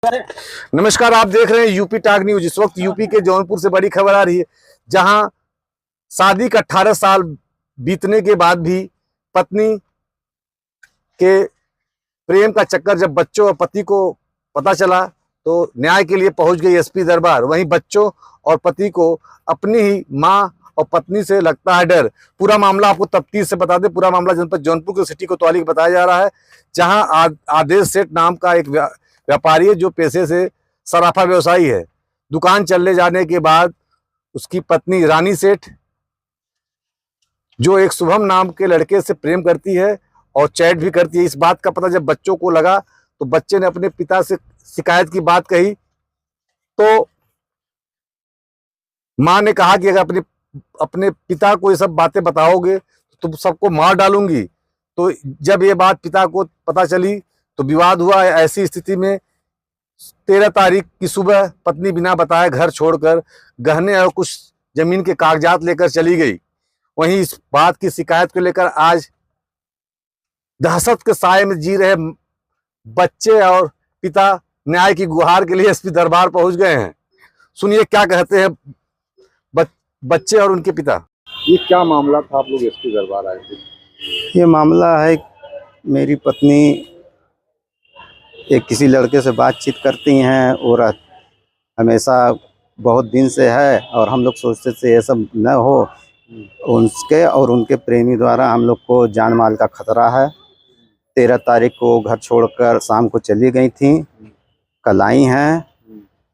नमस्कार, आप देख रहे हैं यूपी टॉक न्यूज। इस वक्त यूपी के जौनपुर से बड़ी खबर आ रही है, जहां शादी का 18 साल बीतने के बाद भी पत्नी के प्रेम का चक्कर जब बच्चों और पति को पता चला तो न्याय के लिए पहुंच गई एसपी दरबार। वहीं बच्चों और पति को अपनी ही मां और पत्नी से लगता है डर। पूरा मामला आपको तफ्तीश से बता दें। पूरा मामला जनपद जौनपुर के सिटी कोतवाली का बताया जा रहा है, जहां आदेश सेठ नाम का एक व्यापारी है जो पेशे से सराफा व्यवसायी है। दुकान चलने जाने के बाद उसकी पत्नी रानी सेठ, जो एक शुभम नाम के लड़के से प्रेम करती है और चैट भी करती है, इस बात का पता जब बच्चों को लगा तो बच्चे ने अपने पिता से शिकायत की बात कही। तो मां ने कहा कि अगर अपने पिता को ये सब बातें बताओगे तो तुम सबको मार डालूंगी। तो जब ये बात पिता को पता चली तो विवाद हुआ। ऐसी स्थिति में 13 तारीख की सुबह पत्नी बिना बताए घर छोड़कर गहने और कुछ जमीन के कागजात लेकर चली गई। वहीं इस बात की शिकायत को लेकर आज दहशत के साए में जी रहे बच्चे और पिता न्याय की गुहार के लिए एसपी दरबार पहुंच गए हैं। सुनिए क्या कहते हैं बच्चे और उनके पिता। ये क्या मामला था, आप लोग एसपी दरबार आए थे? ये मामला है, मेरी पत्नी एक किसी लड़के से बातचीत करती हैं और हमेशा बहुत दिन से है, और हम लोग सोचते थे ये सब न हो। उसके और उनके प्रेमी द्वारा हम लोग को जान माल का खतरा है। 13 तारीख को घर छोड़कर शाम को चली गई थी, कल आई हैं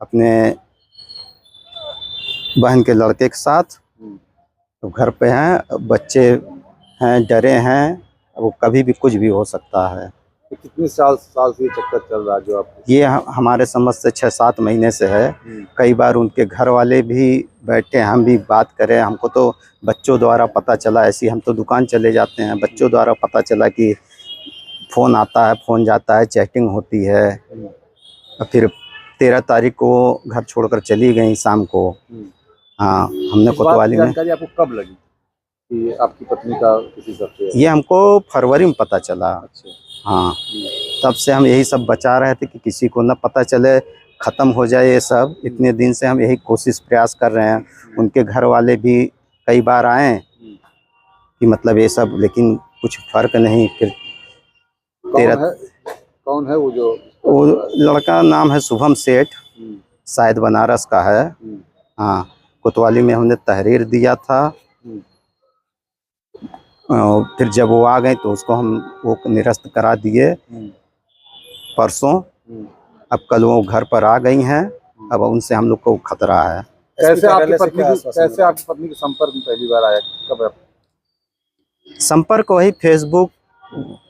अपने बहन के लड़के के साथ। तो घर पे हैं, बच्चे हैं, डरे हैं, वो कभी भी कुछ भी हो सकता है। तो कितने साल से ये चक्कर चल रहा है जो आप? ये हमारे समझ से 6-7 महीने से है। कई बार उनके घर वाले भी बैठे, हम भी बात करें। हमको तो बच्चों द्वारा पता चला, ऐसी हम तो दुकान चले जाते हैं, बच्चों द्वारा पता चला कि फ़ोन आता है, फ़ोन जाता है, चैटिंग होती है। और फिर 13 तारीख को घर छोड़कर चली गई शाम को। हाँ, हमने कोतवाली में। जानकारी आपको कब लगी कि आपकी पत्नी का किसी से? ये हमको फरवरी में पता चला। अच्छा। हाँ, तब से हम यही सब बचा रहे थे कि किसी को न पता चले, ख़त्म हो जाए ये सब। इतने दिन से हम यही कोशिश प्रयास कर रहे हैं। उनके घर वाले भी कई बार आए कि मतलब ये सब, लेकिन कुछ फ़र्क नहीं। फिर कौन है वो लड़का नाम है शुभम सेठ, शायद बनारस का है। हाँ, कोतवाली में हमने तहरीर दिया था। फिर जब वो आ गए तो उसको हम वो निरस्त करा दिए परसों। अब कल वो घर पर आ गई हैं। अब उनसे हम लोग को खतरा है। कैसे आपकी पत्नी के संपर्क में पहली बार आया? कब? संपर्क वही फेसबुक,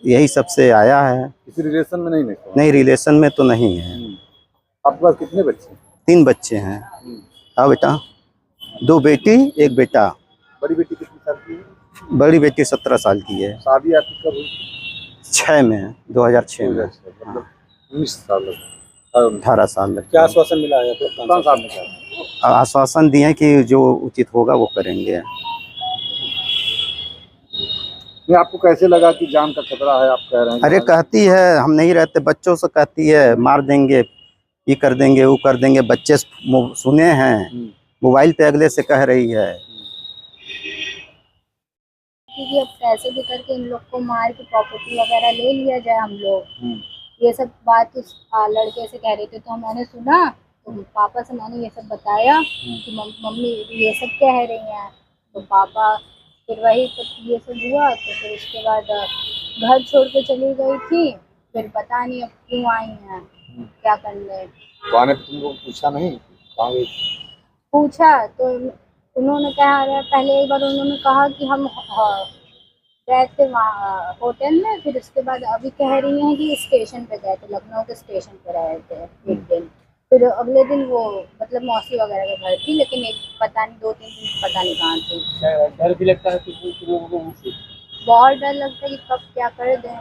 यही सबसे आया है। किसी रिलेशन में नहीं? नहीं, रिलेशन में तो नहीं है। आपके पास कितने बच्चे? 3 बच्चे हैं। हाँ बेटा, 2 बेटी 1 बेटा। बड़ी बेटी कितनी साल की है? बड़ी बेटी 17 साल की है। शादी आपकी कब हुई? 6 में, 2006 में। मतलब 19 साल 18 साल। क्या आश्वासन मिला है आपको? आश्वासन दिए कि जो उचित होगा वो करेंगे। आपको कैसे लगा कि जान का खतरा है? आप कह रहे हैं। अरे कहती है, हम नहीं रहते, बच्चों से कहती है मार देंगे, ये कर देंगे, वो कर देंगे। बच्चे सुने हैं, मोबाइल पे अगले से कह रही है कि अब कैसे भी करके इन लोग को मार के प्रॉपर्टी वगैरह ले लिया जाए हम लोग। ये सब बात उस लड़के से कह रहे थे। तो मैंने सुना तो पापा से मैंने ये सब बताया कि मम्मी ये सब कह रही हैं। तो पापा फिर वही तो ये सब हुआ। तो फिर उसके बाद घर छोड़ के चली गई थी। फिर पता नहीं अब क्यों आई हैं, क्या करने। तो आने पे तुमको पूछा नहीं? पूछा तो उन्होंने कहा, पहले एक बार उन्होंने कहा कि हम गए थे वहाँ होटल में। फिर उसके बाद अभी कह रही हैं कि स्टेशन पे गए थे, लखनऊ के स्टेशन पे रहे थे एक दिन। फिर अगले दिन वो मतलब मौसी वगैरह के घर थी, लेकिन एक पता नहीं 2-3 दिन पता नहीं कहाँ थी। डर भी लगता है कि बहुत डर लगता है कि कब क्या कर दें।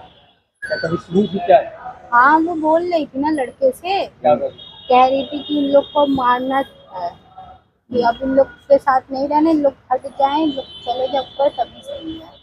हाँ, वो बोल रही थी ना लड़के से, कह रही थी कि इन लोग को मारना है, कि अब इन लोग के साथ नहीं रहने, इन लोग हट जाएं, लोग चले जाओ, तभी सही है।